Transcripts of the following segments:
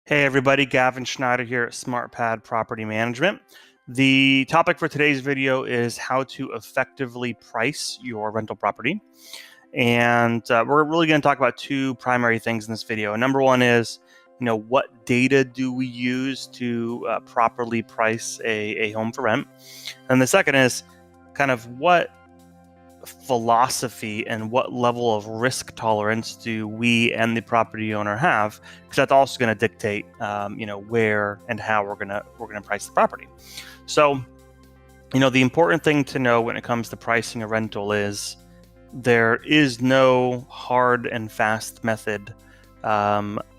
Hey everybody, Gavin Shnieder here at SmartPad Property Management. The topic for today's video is how to effectively price your rental property. And we're really going to talk about two primary things in this video. Number one is, what data do we use to properly price a home for rent? And the second is kind of what philosophy and what level of risk tolerance do we and the property owner have, because that's also going to dictate where and how we're going to price the property. So the important thing to know when it comes to pricing a rental is there is no hard and fast method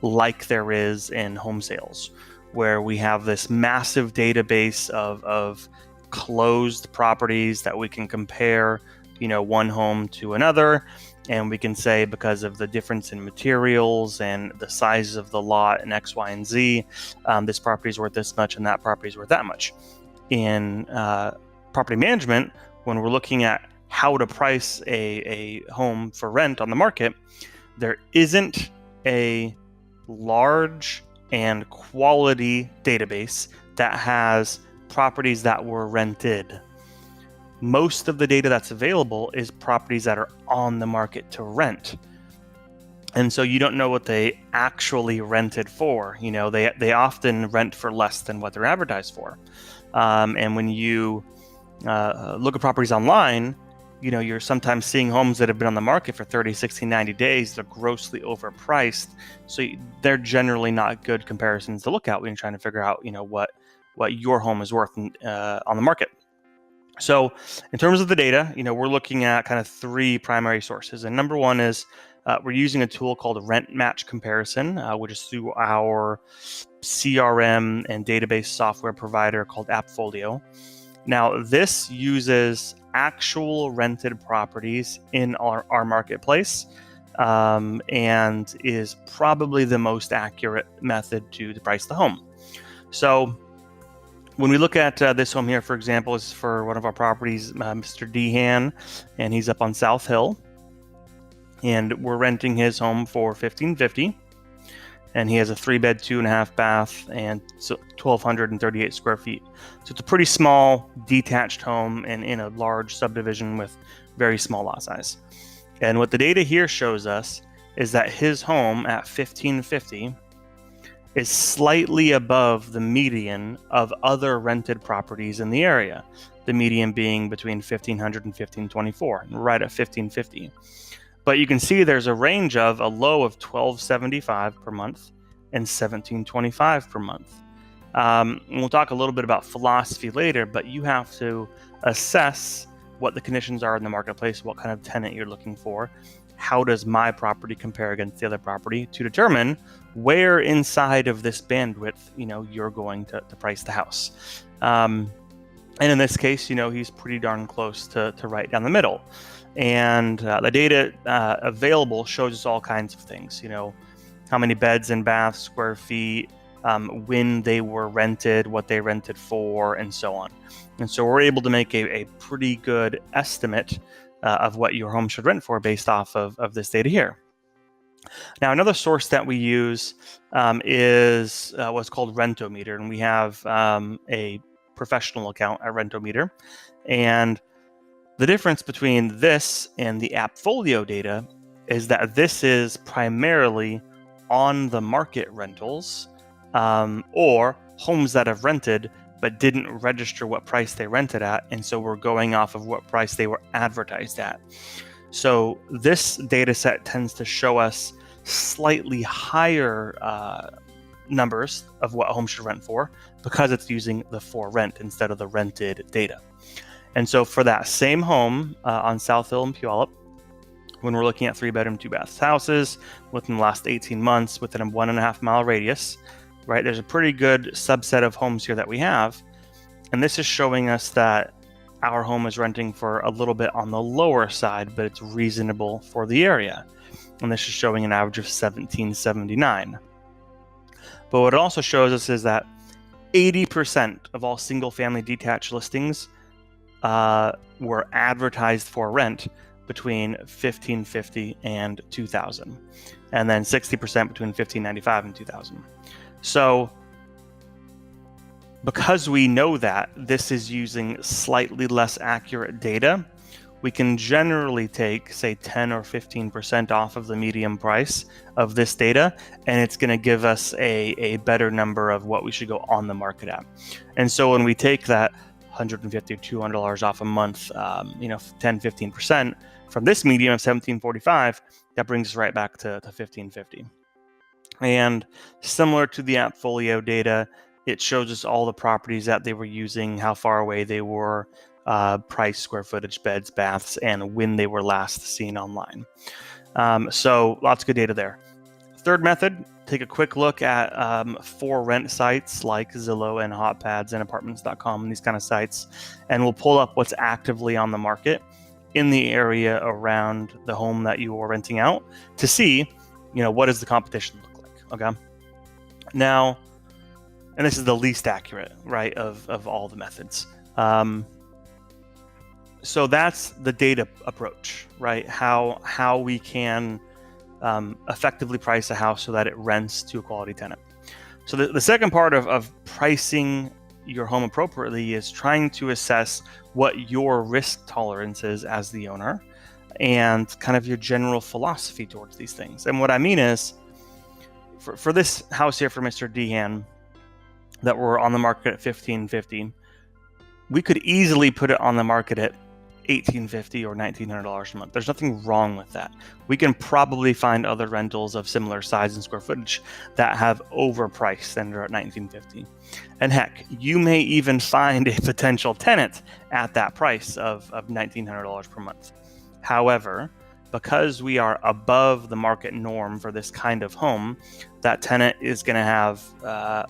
like there is in home sales, where we have this massive database of closed properties that we can compare one home to another, and we can say because of the difference in materials and the size of the lot and X, Y, and Z, this property is worth this much and that property is worth that much. In property management, when we're looking at how to price a home for rent on the market, there isn't a large and quality database that has properties that were rented. Most of the data that's available is properties that are on the market to rent. And so you don't know what they actually rented for. They often rent for less than what they're advertised for. And when you look at properties online, you're sometimes seeing homes that have been on the market for 30, 60, 90 days. They're grossly overpriced. So they're generally not good comparisons to look at when you're trying to figure out, what your home is worth on the market. So in terms of the data, we're looking at kind of three primary sources. And number one is we're using a tool called Rent Match Comparison, which is through our CRM and database software provider called AppFolio. Now, this uses actual rented properties in our marketplace and is probably the most accurate method to price the home. So when we look at this home here, for example, is for one of our properties, Mr. Dehan, and he's up on South Hill, and we're renting his home for $1,550, and he has a 3-bed, 2.5 bath, and 1,238 square feet. So it's a pretty small, detached home in a large subdivision with very small lot size. And what the data here shows us is that his home at $1,550 is slightly above the median of other rented properties in the area, the median being between $1,500 and $1,524, right at $1,550. But you can see there's a range of a low of $1,275 per month and $1,725 per month. We'll talk a little bit about philosophy later, but you have to assess what the conditions are in the marketplace, what kind of tenant you're looking for. How does my property compare against the other property to determine where inside of this bandwidth, you're going to price the house. And in this case, he's pretty darn close to right down the middle. And the data available shows us all kinds of things, how many beds and baths, square feet, when they were rented, what they rented for, and so on. And so we're able to make a pretty good estimate of what your home should rent for based off of this data here. Now, another source that we use is what's called RentOMeter, and we have a professional account at RentOMeter. And the difference between this and the AppFolio data is that this is primarily on the market rentals or homes that have rented but didn't register what price they rented at, and so we're going off of what price they were advertised at. So this data set tends to show us slightly higher numbers of what a home should rent for because it's using the for rent instead of the rented data. And so for that same home on South Hill and Puyallup, when we're looking at 3-bedroom, 2-bath houses within the last 18 months within a 1.5 mile radius, right? There's a pretty good subset of homes here that we have. And this is showing us that our home is renting for a little bit on the lower side, but it's reasonable for the area. And this is showing an average of $1,779. But what it also shows us is that 80% of all single family detached listings were advertised for rent, between $1,550 and $2,000, and then 60% between $1,595 and $2,000. So because we know that this is using slightly less accurate data, we can generally take, say, 10 or 15% off of the median price of this data, and it's going to give us a better number of what we should go on the market at. And so when we take that $150 or $200 off a month, 10, 15% from this median of $1,745, that brings us right back to $1,550. And similar to the AppFolio data, it shows us all the properties that they were using, how far away they were, price, square footage, beds, baths, and when they were last seen online. So lots of good data there. Third method, take a quick look at for rent sites like Zillow and HotPads and Apartments.com and these kind of sites, and we'll pull up what's actively on the market in the area around the home that you are renting out to see, what does the competition look like, okay? Now, and this is the least accurate, right, of all the methods. So that's the data approach, right? How we can effectively price a house so that it rents to a quality tenant. So the second part of pricing your home appropriately is trying to assess what your risk tolerance is as the owner and kind of your general philosophy towards these things. And what I mean is, for this house here for Mr. Dehan that we're on the market at $1,550, we could easily put it on the market at $1,850 or $1,900 a month. There's nothing wrong with that. We can probably find other rentals of similar size and square footage that have overpriced and are at $1,950. And heck, you may even find a potential tenant at that price of $1,900 per month. However, because we are above the market norm for this kind of home, that tenant is going to have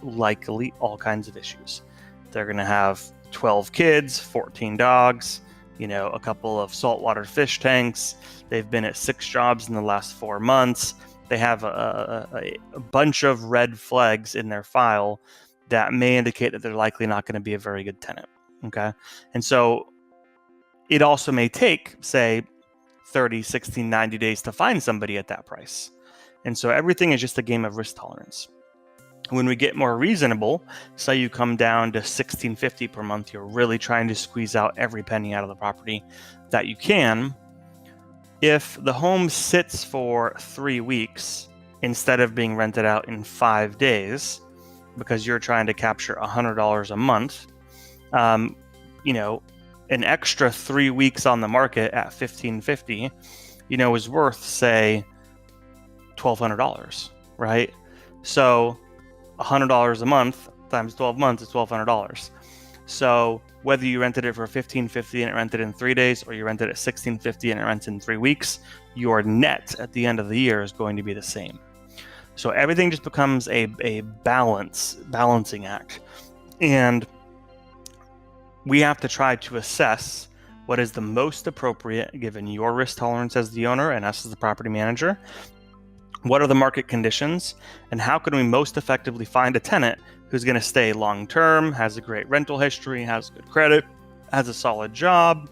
likely all kinds of issues. They're going to have 12 kids, 14 dogs, a couple of saltwater fish tanks. They've been at 6 jobs in the last 4 months. They have a bunch of red flags in their file that may indicate that they're likely not going to be a very good tenant. Okay. And so it also may take, say, 30, 60, 90 days to find somebody at that price. And so everything is just a game of risk tolerance. When we get more reasonable, say you come down to $1,650 per month, you're really trying to squeeze out every penny out of the property that you can. If the home sits for 3 weeks instead of being rented out in 5 days, because you're trying to capture $100 a month, an extra 3 weeks on the market at $1,550, is worth, say, $1,200, right? So $100 a month times 12 months is $1,200. So whether you rented it for $1,550 and it rented in 3 days, or you rented it at $1,650 and it rents in 3 weeks, your net at the end of the year is going to be the same. So everything just becomes a balancing act. And we have to try to assess what is the most appropriate given your risk tolerance as the owner and us as the property manager. What are the market conditions, and how can we most effectively find a tenant who's going to stay long-term, has a great rental history, has good credit, has a solid job,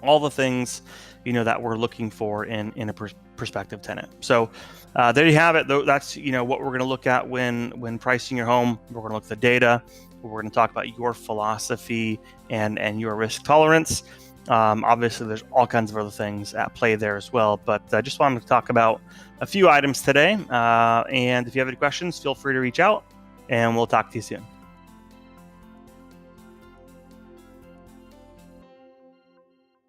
all the things, that we're looking for in a prospective tenant. So there you have it. That's, what we're going to look at when pricing your home. We're going to look at the data. We're going to talk about your philosophy and your risk tolerance. Obviously, there's all kinds of other things at play there as well, but I just wanted to talk about a few items today. And if you have any questions, feel free to reach out, and we'll talk to you soon.